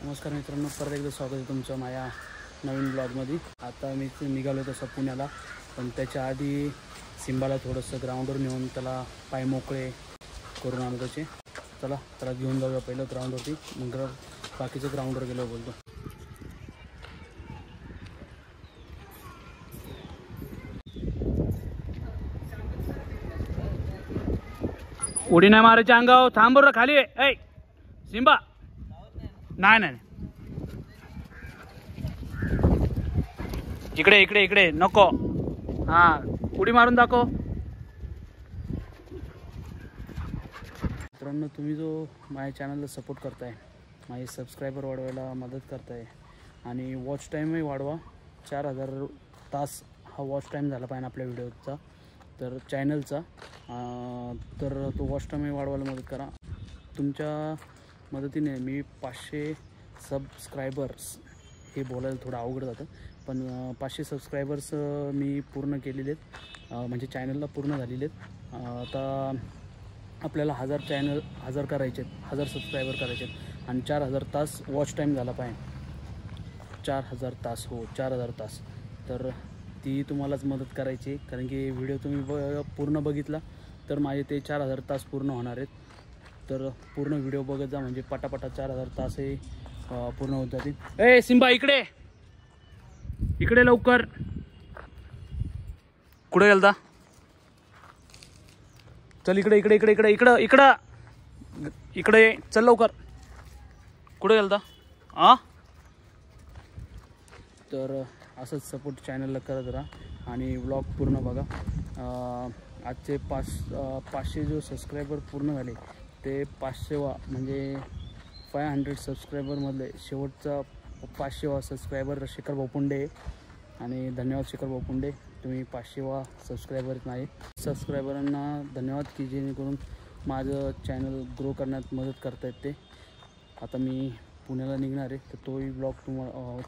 नमस्कार मित्रांनो, परत एकदा स्वागत आहे तुमचं माझ्या नवीन ब्लॉगमध्ये। आता मी निघालो तसं पुण्याला, पण त्याच्या आधी सिम्बाला थोडंसं ग्राउंडवर नेऊन त्याला पाय मोकळे करून आणू त्याचे। चला त्याला घेऊन जाऊया पहिलं ग्राउंडवरती, मग बाकीचं ग्राउंडवर गेलो बोलतो। उडी नाही मारायची अंगावर, थांब बरं खाली आहे। ऐ सिम्बा, नाही नाही इकडे इकडे इकडे नको। हां उडी मारून दाखव। मित्रांनो, तुम्ही जो माझ्या चॅनलला सपोर्ट करताय, माझे सबस्क्रायबर वाढवायला मदत करताय आणि वॉच टाईमही वाढवा। 4000 तास हा वॉच टाईम झाला पाहिजे आपल्या व्हिडिओचा, तर चॅनलचा, तर तो वॉच टाईमही वाढवायला मदत करा। तुमच्या मदतीने मी 500 सबस्क्रायबर्स, हे बोलायला थोडं अवघड जातं, पण 500 सबस्क्रायबर्स मी पूर्ण केलेले आहेत, म्हणजे चॅनलला पूर्ण झालेले आहेत। आता आपल्याला 1000 करायचे आहेत, 1000 सबस्क्रायबर करायचे आहेत आणि 4000 तास वॉच टाईम झाला पाहिजे। 4000 तास, हो 4000 तास। तर ती तुम्हालाच मदत करायची, कारण की व्हिडिओ तुम्ही पूर्ण बघितला तर माझे ते 4000 तास पूर्ण होणार आहेत। तर पूर्ण व्हिडिओ बघत जा, म्हणजे पटापटा 4000 तासही पूर्ण होत जातील। ए सिम्बा, इकडे इकडे लवकर। कुठे गेलता? चल इकडे इकडे इकडे इकडे इकडं इकडं इकडे चल लवकर। कुठे गेलता? तर असंच सपोर्ट चॅनलला करत राहा आणि व्लॉग पूर्ण बघा। आजचे 500 जो सबस्क्रायबर पूर्ण झाले, ते 500वा म्हणजे 500 सबस्क्रायबरमधले शेवटचा 500वा सबस्क्रायबर शिखर बोपुंडे। आणि धन्यवाद शिखर बोपुंडे, तुम्ही 500वा सबस्क्रायबर नाही। सबस्क्रायबरांना धन्यवाद की जेणेकरून माझं चॅनल ग्रो करण्यात मदत करतायत ते। आता मी पुण्याला निघणार आहे, तर तोही ब्लॉग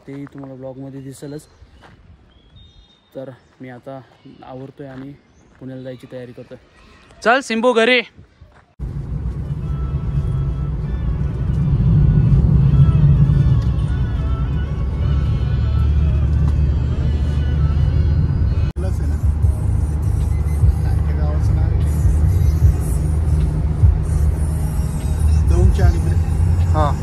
तेही तुम्हाला ब्लॉगमध्ये दिसेलच। तर मी आता आवरतोय आणि पुण्याला जायची तयारी करतोय। चल सिंबू घरी। हां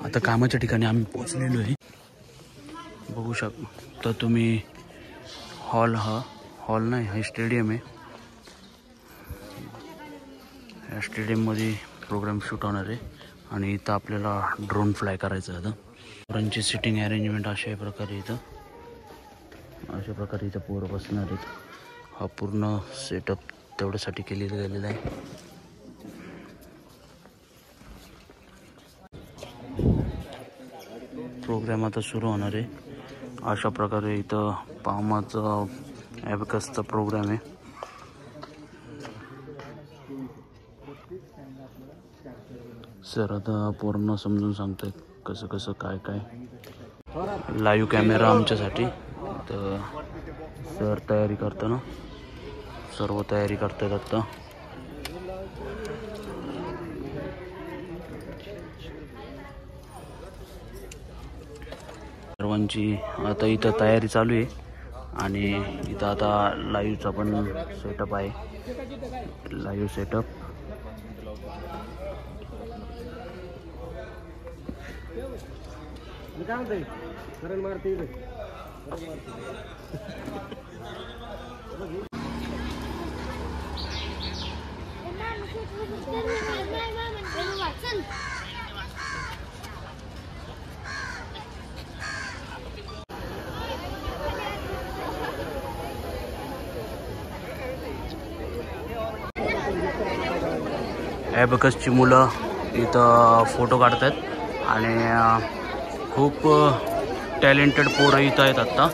आता कामाच्या ठिकाणी आम्ही पोहोचलेलो आहे, बघू शकता तुम्ही। हॉल नाही, हा स्टेडियम आहे। या स्टेडियममध्ये प्रोग्राम शूट होणार आहे आणि इथं आपल्याला ड्रोन फ्लाय करायचं आहे। पोरांची सिटिंग अरेंजमेंट अशा प्रकारे इथं पोरं बसणार आहेत। हा पूर्ण सेटअप तेवढ्यासाठी केलेला गेलेला आहे। प्रोग्राम आता सुरू होणार आहे। अशा प्रकारे इथं पामाचा ॲबॅकसचा प्रोग्राम आहे। सर आता पूर्ण समजून सांगतायत कसं कसं काय काय। लाईव्ह कॅमेरा आमच्यासाठी, तर सर तयारी करताना सर्व तयारी करतायत आता। सर्वांची आता इथं तयारी चालू आहे आणि इथं आता लाईव्हचा पण सेटअप आहे, लाईव्ह सेटअप। ॲबॅकसची मुलं इथं फोटो काढत आहेत आणि खूप टॅलेंटेड पोरं इथं आहेत आत्ता.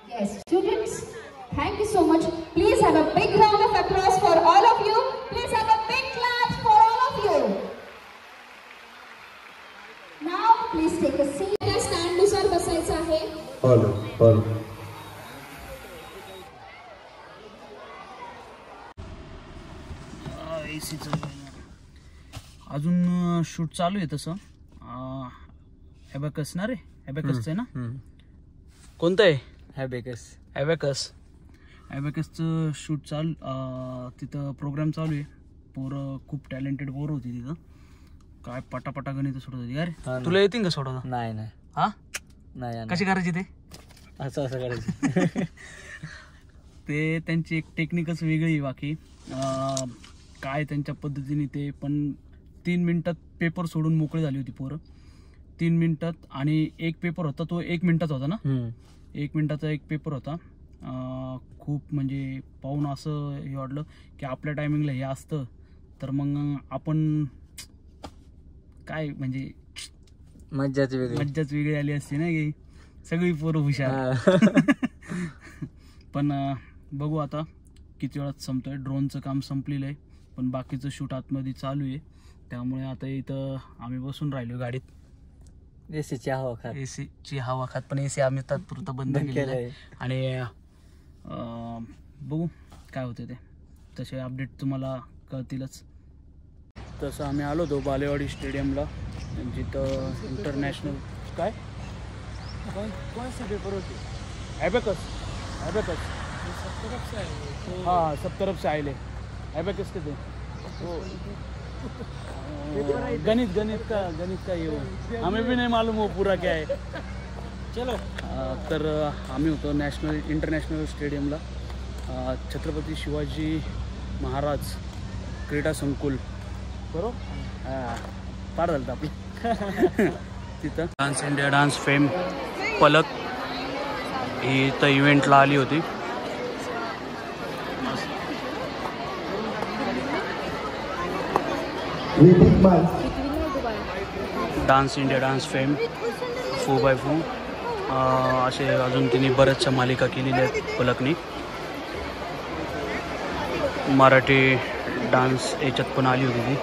Yes, students, thank you so much. Please have a big round of applause for all of you. Please have a big clap for all of you. Now, please take a seat. या stand नुसार बसायचं आहे. Hall अजून shoot चालू आहे तसं. Abacus ना रे, ॲबॅकसचं आहे ना. कोणतं आहे? ॲबॅकसचं शूट चालू. तिथं प्रोग्राम चालू आहे. पोरं खूप टॅलेंटेड पोरं होती तिथं. काय पटापटा गणित सोडत होती. अरे तुला येतील का सोडवता? नाही हा नाही. कशी करायची ते? असं करायचं. ते त्यांची एक टेक्निकच वेगळी. बाकी काय त्यांच्या पद्धतीने ते पण 3 मिनिटात पेपर सोडून मोकळी झाली होती पोरं. 3 मिनिटात. आणि एक पेपर होता तो 1 मिनिटाचा होता ना. 1 मिनिटाचा एक पेपर होता. खूप म्हणजे पाहून असं हे वाटलं की आपल्या टायमिंगला हे असतं तर मग आपण काय म्हणजे मज्जाच वेगळी आली असती ना की सगळी पोरं हुशार. पण बघू आता किती वेळात संपतोय. ड्रोनचं काम संपलेलं आहे पण बाकीचं शूट आतमध्ये चालू आहे. त्यामुळे आता इथं आम्ही बसून राहिलो गाडीत. एसीची हवा खात. एसीची हवा खात. पण एसी आम्ही तात्पुरता बंद केलेला आहे. आणि बघू काय होते ते. तसे अपडेट तुम्हाला कळतीलच. तसं आम्ही आलो होतो बालेवाडी स्टेडियमला जिथं इंटरनॅशनल काय कोणचे पेपर होते? ॲबॅकस. हाँ सब तरफ से आए. ॲबॅकस के थे. गणित का ये हो. हमें भी नहीं मालूम वो पूरा क्या है. चलो. तर आम्ही होतो इंटरनॅशनल स्टेडियमला. छत्रपती शिवाजी महाराज क्रीडा संकुल बरोबर पार झालं आपलं. तिथं डान्स इंडिया डान्स फेम पलक ही इथं इव्हेंटला आली होती. Dance India dance fame 4x4 असे अजून तिने बऱ्याचशा मालिका केलेल्या आहेत पलकनी. मराठी डान्स याच्यात पण आली होती ती.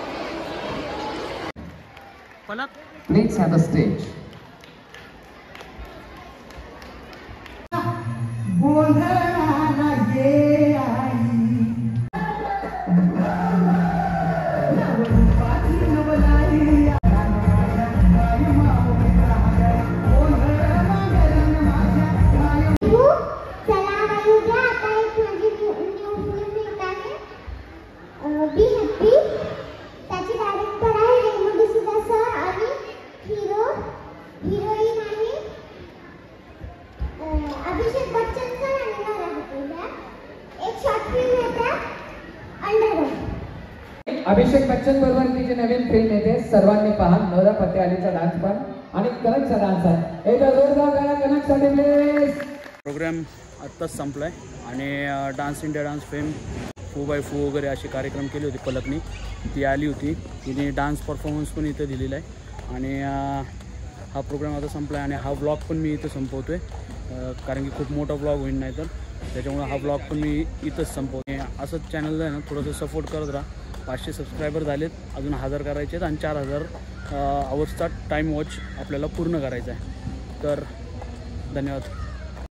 पलक please have the stage. Abhishek Bachchan बरोबर तिची नवीन फिल्म येते. सर्वांनी पहा. नवरा फतेह अलीचा डान्स पण आणि कनकचा डान्स आहे. एकदा जोरदार करा कनकसाठी प्लीज. प्रोग्राम आत्ताच संपला आहे आणि dance India dance fame 4x4 वगैरे असे कार्यक्रम केले होते पलकनी. ती आली होती. तिने डान्स परफॉर्मन्स पण इथं दिलेला आहे. आणि हा प्रोग्राम आता संपला आहे आणि हा व्लॉग पण मी इथं संपवतो आहे कारण की खूप मोठा व्लॉग होईल नाही तर त्याच्यामुळे हा व्लॉग पण मी इथंच संपवतो. असंच चॅनलला आहे ना थोडंसं सपोर्ट करत राहा. 500 सबस्क्रायबर झालेत. अजून 1000 करायचे आहेत आणि 4000 आवर्सचा टाईम वॉच आपल्याला पूर्ण करायचा आहे. तर धन्यवाद.